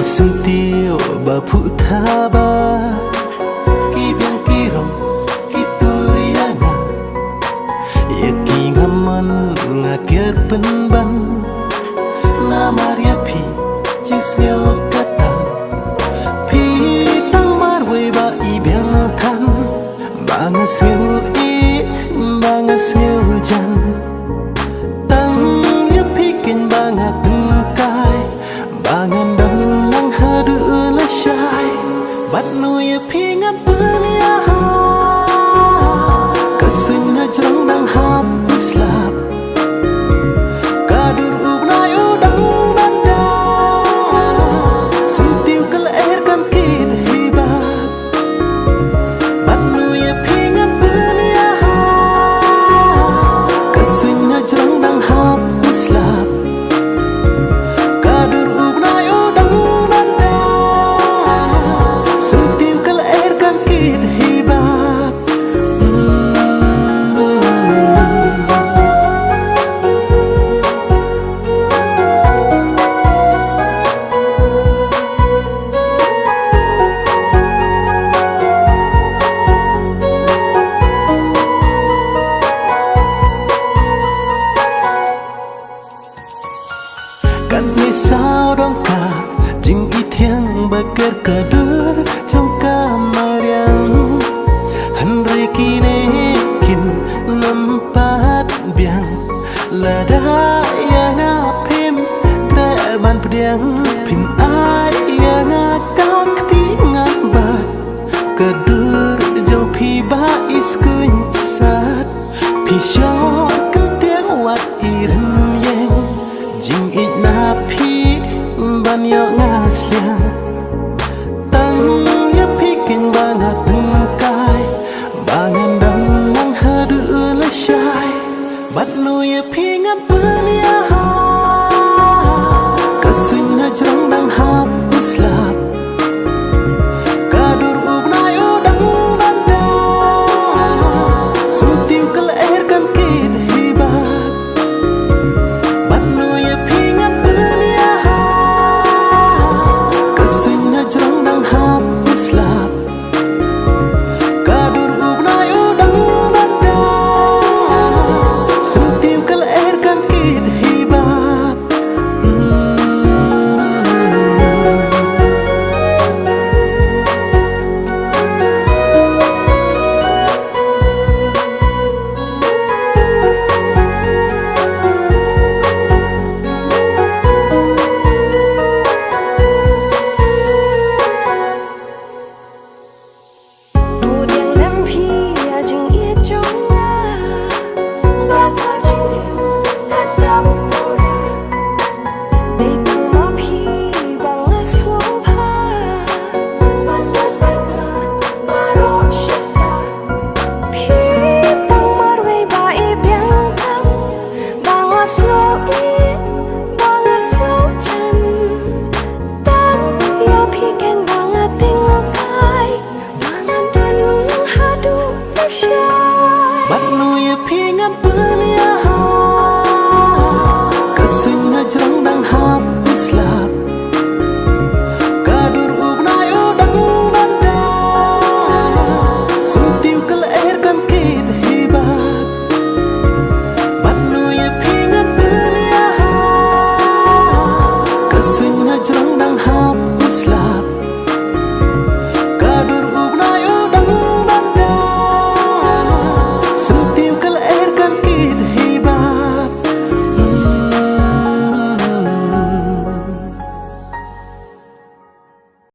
Sentiu bapu tabah ki biang kirong ki turiana ya ki ngaman ngakir penban na maria pi cisnyo kata pi tang marwe ba i biang tan bangas ngeu jan tang ya pikin bangat tengkai bangan dang lang hadu la syai bat no ya pingat punya kasun na jrang dang hap uslap kadur ubnai udang banda sentiu kal air kan kid hibat bat no ya pingat punya kasun na jrang dang hap uslap kan ni sao dong ka jing i thiang bakar kadur trong kamar yang henry kine kin nampat biang lada yang apim kreman pediang pin ai yang akak tingat bat kadur jong pi ba iskuin sat pi syok kentiang wat irin yang jing ik na pi ban yo ngasliang